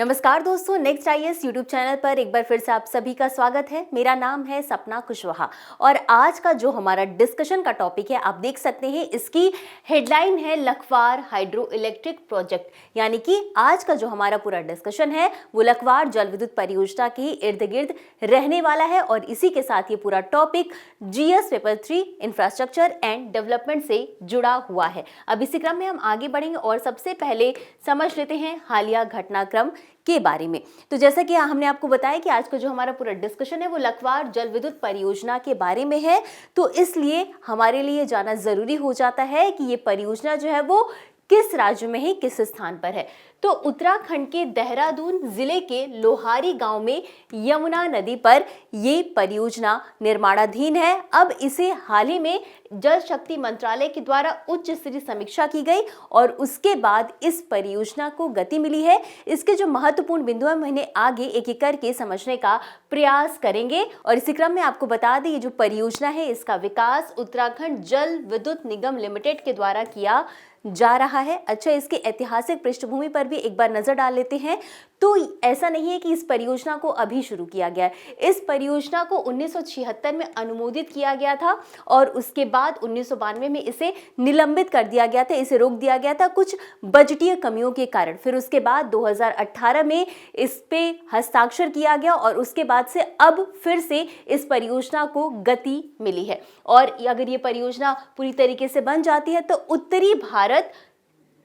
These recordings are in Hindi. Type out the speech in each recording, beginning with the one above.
नमस्कार दोस्तों, नेक्स्ट आईएएस यूट्यूब चैनल पर एक बार फिर से आप सभी का स्वागत है। मेरा नाम है सपना कुशवाहा और आज का जो हमारा डिस्कशन का टॉपिक है आप देख सकते हैं, इसकी हेडलाइन है लखवार हाइड्रो इलेक्ट्रिक प्रोजेक्ट। यानी कि आज का जो हमारा पूरा डिस्कशन है वो लखवार जल विद्युत परियोजना के इर्द गिर्द रहने वाला है और इसी के साथ ये पूरा topic GS paper 3 infrastructure and development से जुड़ा हुआ है। अब इसी क्रम में हम आगे बढ़ेंगे और सबसे पहले समझ लेते हैं हालिया घटनाक्रम के बारे में। तो जैसा कि हमने आपको बताया कि आज का जो हमारा पूरा डिस्कशन है वो लखवार जल विद्युत परियोजना के बारे में है, तो इसलिए हमारे लिए जाना जरूरी हो जाता है कि ये परियोजना जो है वो किस राज्य में है, किस स्थान पर है। तो उत्तराखंड के देहरादून जिले के लोहारी गांव में यमुना नदी पर ये परियोजना निर्माणाधीन है। अब इसे हाल ही में जल शक्ति मंत्रालय के द्वारा उच्च स्तरीय समीक्षा की गई और उसके बाद इस परियोजना को गति मिली है। इसके जो महत्वपूर्ण बिंदु हैं मैंने आगे एक एक करके समझने का प्रयास करेंगे और इसी क्रम में आपको बता दें ये जो परियोजना है इसका विकास उत्तराखंड जल विद्युत निगम लिमिटेड के द्वारा किया जा रहा है। अच्छा, इसके ऐतिहासिक पृष्ठभूमि पर भी एक बार नजर डाल लेते हैं। तो ऐसा नहीं है कि इस परियोजना को अभी शुरू किया गया है। इस परियोजना को 1976 में अनुमोदित किया गया था और उसके बाद 1992 में इसे निलंबित कर दिया गया था, इसे रोक दिया गया था कुछ बजटीय कमियों के कारण। फिर उसके बाद 2018 में इस पे हस्ताक्षर किया गया और उसके बाद से अब फिर से इस परियोजना को गति मिली है। और अगर ये परियोजना पूरी तरीके से बन जाती है तो उत्तरी भारत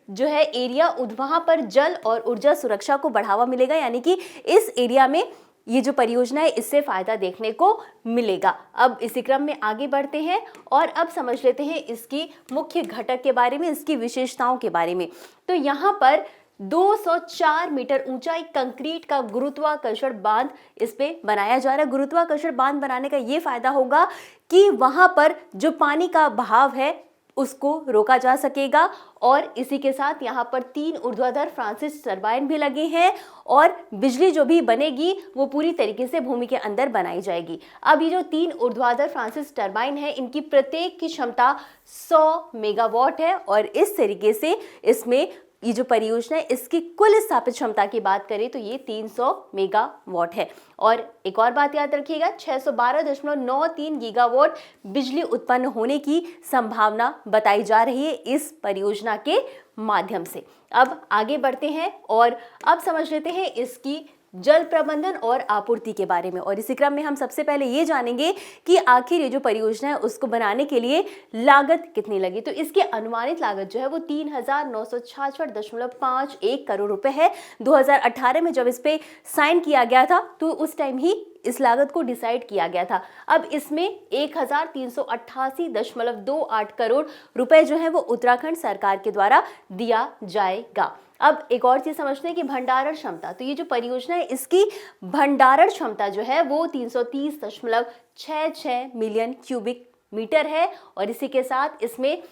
जो है एरिया वहां पर जल और ऊर्जा सुरक्षा को बढ़ावा मिलेगा। यानी कि इस एरिया में ये जो परियोजना है इससे फायदा देखने को मिलेगा। अब इसी क्रम में आगे बढ़ते हैं और अब समझ लेते हैं इसकी मुख्य घटक के बारे में, इसकी विशेषताओं के बारे में। तो यहाँ पर 204 मीटर ऊंचा एक कंक्रीट का गुरुत्वाकर्षण बांध इस पे बनाया जा रहा है। गुरुत्वाकर्षण बांध बनाने का ये फायदा होगा कि वहां पर जो पानी का बहाव है उसको रोका जा सकेगा और इसी के साथ यहाँ पर 3 ऊर्ध्वाधर फ्रांसिस टरबाइन भी लगे हैं और बिजली जो भी बनेगी वो पूरी तरीके से भूमि के अंदर बनाई जाएगी। अब ये जो 3 ऊर्ध्वाधर फ्रांसिस टरबाइन है इनकी प्रत्येक की क्षमता 100 मेगावाट है और इस तरीके से इसमें ये जो परियोजना है इसकी कुल स्थापित क्षमता की बात करें तो ये 300 मेगावाट है। और एक और बात याद रखिएगा, 612.93 गीगावाट बिजली उत्पन्न होने की संभावना बताई जा रही है इस परियोजना के माध्यम से। अब आगे बढ़ते हैं और अब समझ लेते हैं इसकी जल प्रबंधन और आपूर्ति के बारे में। और इसी क्रम में हम सबसे पहले ये जानेंगे कि आखिर ये जो परियोजना है उसको बनाने के लिए लागत कितनी लगी। तो इसकी अनुमानित लागत जो है वो 3,966.51 करोड़ रुपए है। 2018 में जब इस पे साइन किया गया था तो उस टाइम ही इस लागत को डिसाइड किया गया था। अब इसमें 1,388.28 करोड़ रुपए जो है वो उत्तराखंड सरकार के द्वारा दिया जाएगा। अब एक और चीज समझते हैं कि भंडारण क्षमता। तो ये जो परियोजना है इसकी भंडारण क्षमता जो है वो 330.66 मिलियन क्यूबिक मीटर है और इसी के साथ इसमें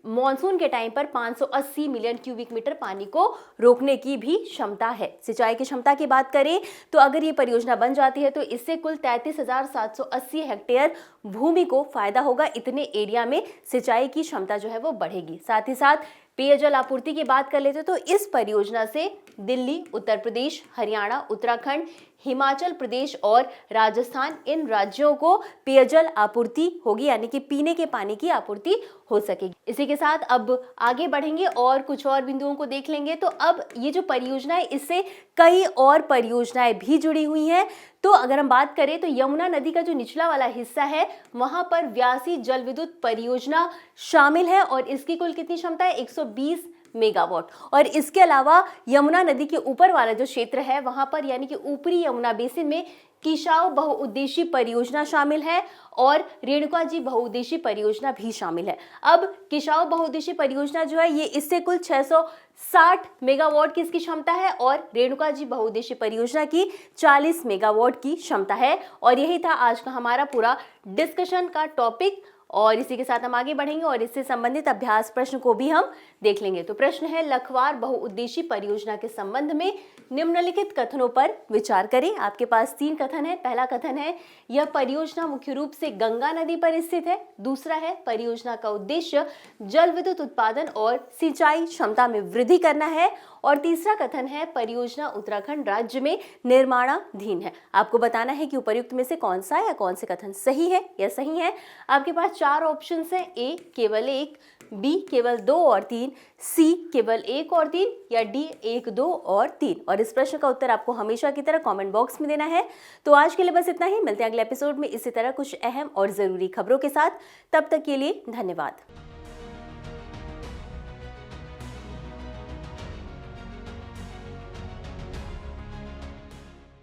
मॉनसून के टाइम पर 580 मिलियन क्यूबिक मीटर पानी को रोकने की भी क्षमता है। सिंचाई की क्षमता की बात करें तो अगर ये परियोजना बन जाती है तो इससे कुल 33,780 हेक्टेयर भूमि को फायदा होगा। इतने एरिया में सिंचाई की क्षमता जो है वो बढ़ेगी। साथ ही साथ पेयजल आपूर्ति की बात कर लेते तो इस परियोजना से दिल्ली, उत्तर प्रदेश, हरियाणा, उत्तराखंड, हिमाचल प्रदेश और राजस्थान इन राज्यों को पेयजल आपूर्ति होगी, यानी कि पीने के पानी की आपूर्ति हो सकेगी। इसी के साथ अब आगे बढ़ेंगे और कुछ और बिंदुओं को देख लेंगे। तो अब ये जो परियोजना है इससे कई और परियोजनाएं भी जुड़ी हुई हैं। तो अगर हम बात करें तो यमुना नदी का जो निचला वाला हिस्सा है वहां पर व्यासी जल विद्युत परियोजना शामिल है और इसकी कुल कितनी क्षमता है 120 मेगावाट। और इसके अलावा यमुना नदी के ऊपर वाला जो क्षेत्र है वहां पर यानी कि ऊपरी यमुना बेसिन में किसाऊ बहुउद्देशीय परियोजना शामिल है और रेणुका जी बहुउद्देशीय परियोजना भी शामिल है। अब किसाऊ बहुउद्देशीय परियोजना जो है ये इससे कुल 660 मेगावाट की इसकी क्षमता है और रेणुका जी बहुउद्देशीय परियोजना की 40 मेगावाट की क्षमता है। और यही था आज का हमारा पूरा डिस्कशन का टॉपिक और इसी के साथ हम आगे बढ़ेंगे और इससे संबंधित अभ्यास प्रश्न को भी हम देख लेंगे। तो प्रश्न है, लखवार बहुउद्देशीय परियोजना के संबंध में निम्नलिखित कथनों पर विचार करें। आपके पास 3 कथन है। पहला कथन है, यह परियोजना मुख्य रूप से गंगा नदी पर स्थित है। दूसरा है, परियोजना का उद्देश्य जल विद्युत उत्पादन और सिंचाई क्षमता में वृद्धि करना है। और तीसरा कथन है, परियोजना उत्तराखंड राज्य में निर्माणाधीन है। आपको बताना है कि उपर्युक्त में से कौन सा या कौन से कथन सही है या सही है। आपके पास 4 ऑप्शंस हैं, ए केवल 1, बी केवल 2 और 3, सी केवल 1 और 3 या डी 1, 2 और 3। और इस प्रश्न का उत्तर आपको हमेशा की तरह कमेंट बॉक्स में देना है। तो आज के लिए बस इतना ही। मिलते हैं अगले एपिसोड में इसी तरह कुछ अहम और जरूरी खबरों के साथ। तब तक के लिए धन्यवाद।